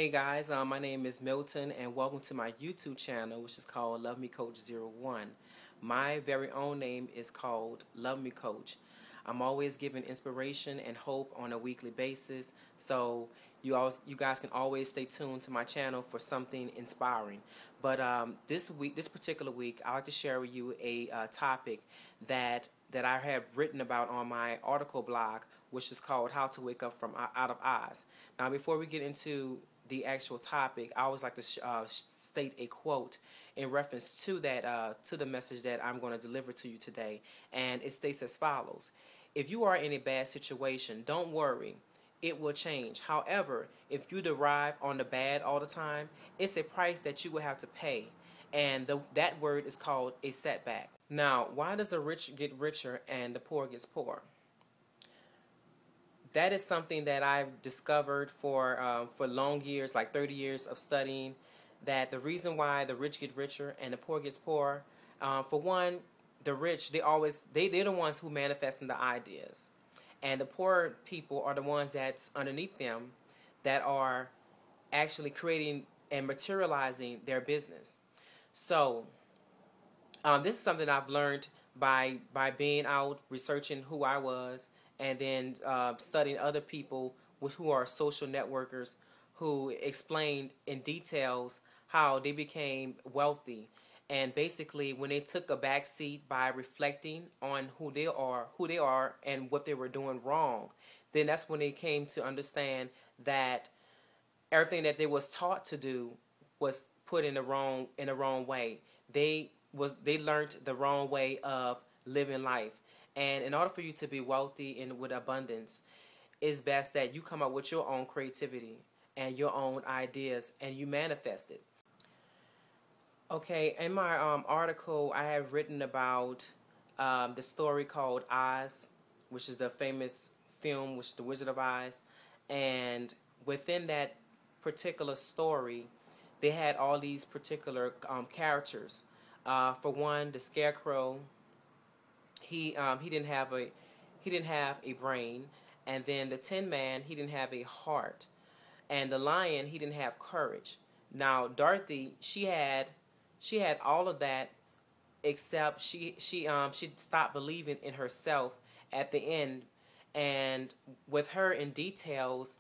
Hey guys, my name is Milton and welcome to my YouTube channel, which is called LovemeCoach 01. My very own name is called LovemeCoach. I'm always giving inspiration and hope on a weekly basis, so you guys can always stay tuned to my channel for something inspiring. But this particular week, I'd like to share with you a topic that I have written about on my article blog, which is called How to Wake Up from Out of Oz. Now, before we get into the actual topic, I always like to state a quote in reference to that to the message that I'm going to deliver to you today, and it states as follows: if you are in a bad situation, don't worry, it will change. However, if you derive on the bad all the time, it's a price that you will have to pay, and that word is called a setback. Now, why does the rich get richer and the poor gets poor? That is something that I've discovered for long years, like 30 years of studying, that the reason why the rich get richer and the poor gets poor, for one, the rich, they're the ones who manifest in the ideas. And the poor people are the ones that's underneath them that are actually creating and materializing their business. So this is something I've learned by being out, researching who I was, and then studying other people who are social networkers who explained in details how they became wealthy. And basically, when they took a back seat by reflecting on who they are and what they were doing wrong, then that's when they came to understand that everything that they was taught to do was put in the wrong way. They learned the wrong way of living life. And in order for you to be wealthy and with abundance, it's best that you come up with your own creativity and your own ideas and you manifest it. Okay, in my article, I have written about the story called Oz, which is the famous film, which is The Wizard of Oz. And within that particular story, they had all these particular characters. For one, the Scarecrow. He didn't have a brain, and then the Tin Man, he didn't have a heart, and the Lion, he didn't have courage. Now Dorothy, she had all of that, except she stopped believing in herself at the end. And with her in details,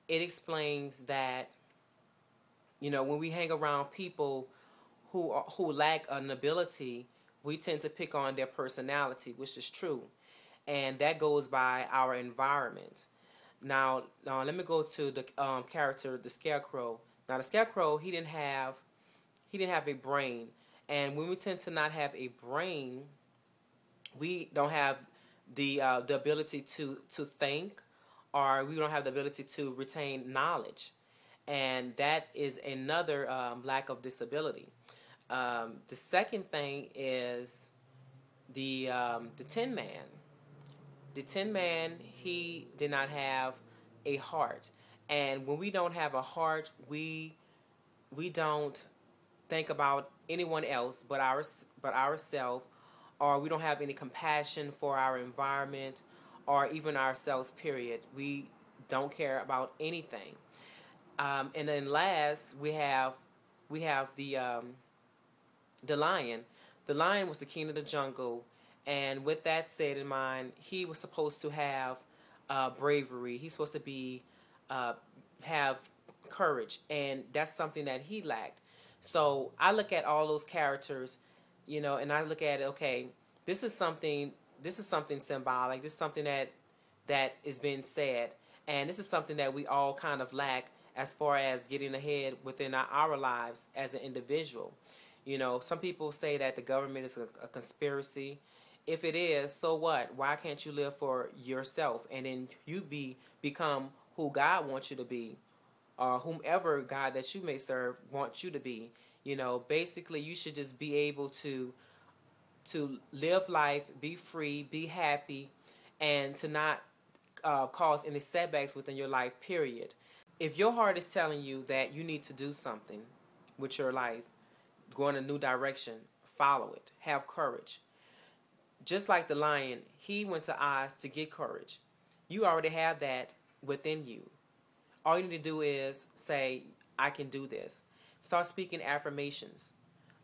it explains that, you know, when we hang around people who lack an ability, we tend to pick on their personality, which is true, and that goes by our environment. Now let me go to the character, the Scarecrow. Now the Scarecrow, he didn't have a brain, and when we tend to not have a brain, we don't have the ability to think, or we don't have the ability to retain knowledge, and that is another lack of disability. The second thing is the Tin Man. The Tin Man, he did not have a heart, and when we don't have a heart, we don't think about anyone else but ourselves, or we don't have any compassion for our environment or even ourselves. Period. We don't care about anything. And then last, we have the Lion. The Lion was the king of the jungle, and with that said in mind, he was supposed to have bravery. He's supposed to have courage, and that's something that he lacked. So I look at all those characters, you know, and I look at it. Okay, this is something symbolic. This is something that is being said, and this is something that we all kind of lack as far as getting ahead within our lives as an individual. You know, some people say that the government is a conspiracy. If it is, so what? Why can't you live for yourself, and then you become who God wants you to be, or whomever God that you may serve wants you to be? You know, basically, you should just be able to live life, be free, be happy, and to not cause any setbacks within your life, period. If your heart is telling you that you need to do something with your life, go in a new direction, follow it, have courage. Just like the Lion, he went to Oz to get courage. You already have that within you. All you need to do is say, I can do this. Start speaking affirmations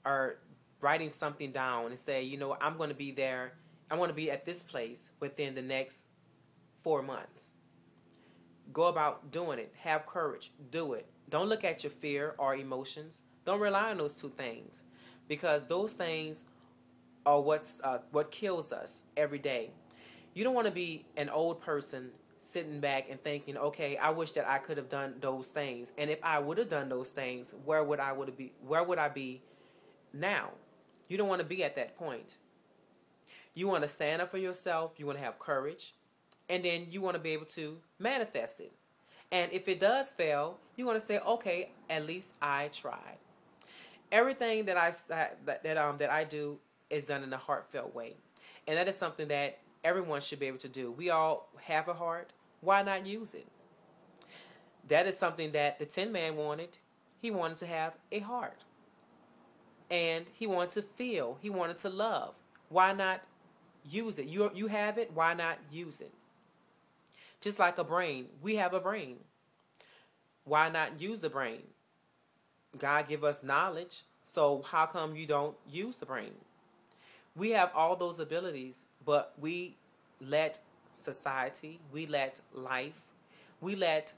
or writing something down and say, you know, I'm going to be there. I want to be at this place within the next 4 months. Go about doing it. Have courage. Do it. Don't look at your fear or emotions. Don't rely on those two things, because those things are what kills us every day. You don't want to be an old person sitting back and thinking, okay, I wish that I could have done those things. And if I would have done those things, where would I be now? You don't want to be at that point. You want to stand up for yourself. You want to have courage. And then you want to be able to manifest it. And if it does fail, you want to say, okay, at least I tried. Everything that I do is done in a heartfelt way. And that is something that everyone should be able to do. We all have a heart. Why not use it? That is something that the Tin Man wanted. He wanted to have a heart. And he wanted to feel. He wanted to love. Why not use it? You have it. Why not use it? Just like a brain. We have a brain. Why not use the brain? God give us knowledge. So how come you don't use the brain? We have all those abilities, but we let society, we let life, you let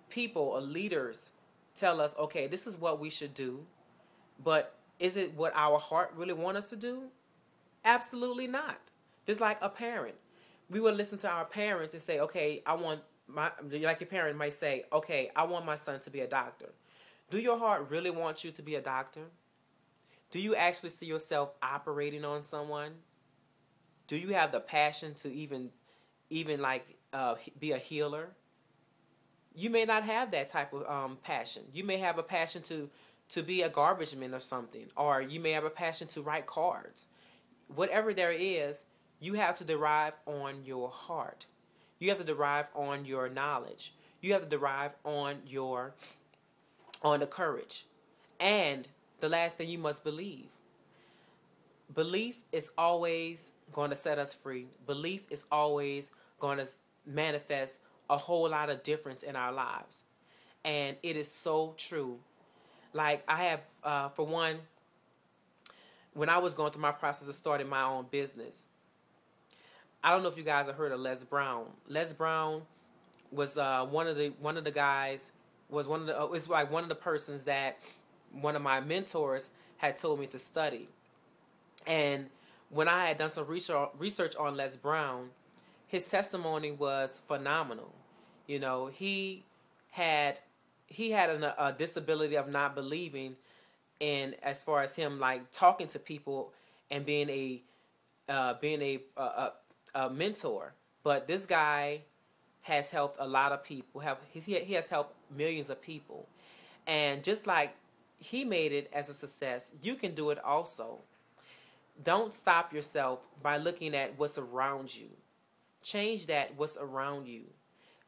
people or leaders tell us, okay, this is what we should do, but is it what our heart really wants us to do? Absolutely not. Just like a parent. We would listen to our parents and say, okay, like your parent might say, okay, I want my son to be a doctor. Do your heart really want you to be a doctor? Do you actually see yourself operating on someone? Do you have the passion to even be a healer? You may not have that type of passion. You may have a passion to be a garbage man or something, or you may have a passion to write cards. Whatever there is, you have to derive on your heart. You have to derive on your knowledge. You have to derive on the courage. And the last thing, you must believe. Belief is always going to set us free. Belief is always going to manifest a whole lot of difference in our lives. And it is so true. Like I have, for one, when I was going through my process of starting my own business, I don't know if you guys have heard of Les Brown. Les Brown was one of the guys, was one of the persons that one of my mentors had told me to study. And when I had done some research on Les Brown, his testimony was phenomenal. You know, he had a disability of not believing in, as far as him like talking to people and being a mentor. But this guy has helped a lot of people. He has helped millions of people. And just like he made it as a success, you can do it also. Don't stop yourself by looking at what's around you. Change what's around you.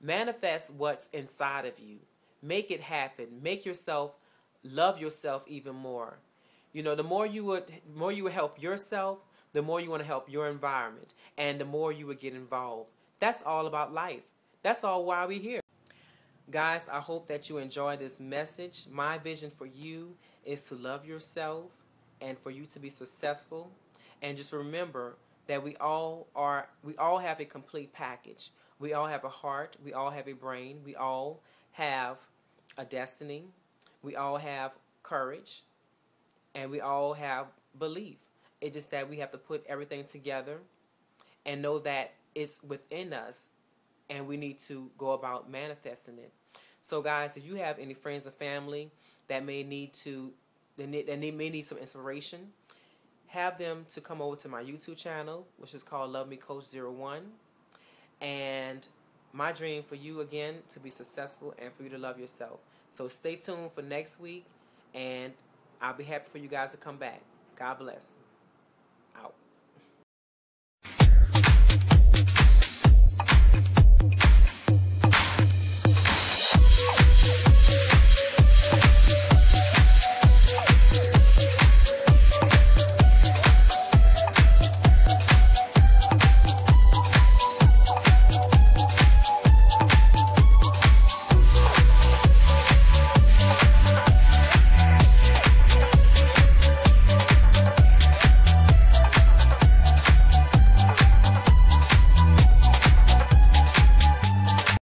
Manifest what's inside of you. Make it happen. Make yourself love yourself even more. You know, the more you would help yourself, the more you want to help your environment, and the more you would get involved. That's all about life. That's all why we're here. Guys, I hope that you enjoy this message. My vision for you is to love yourself and for you to be successful. And just remember that we all have a complete package. We all have a heart. We all have a brain. We all have a destiny. We all have courage. And we all have belief. It's just that we have to put everything together and know that it's within us, and we need to go about manifesting it. So guys, if you have any friends or family that may need some inspiration, have them to come over to my YouTube channel, which is called LovemeCoach01. And my dream for you, again, to be successful and for you to love yourself. So stay tuned for next week, and I'll be happy for you guys to come back. God bless. Out.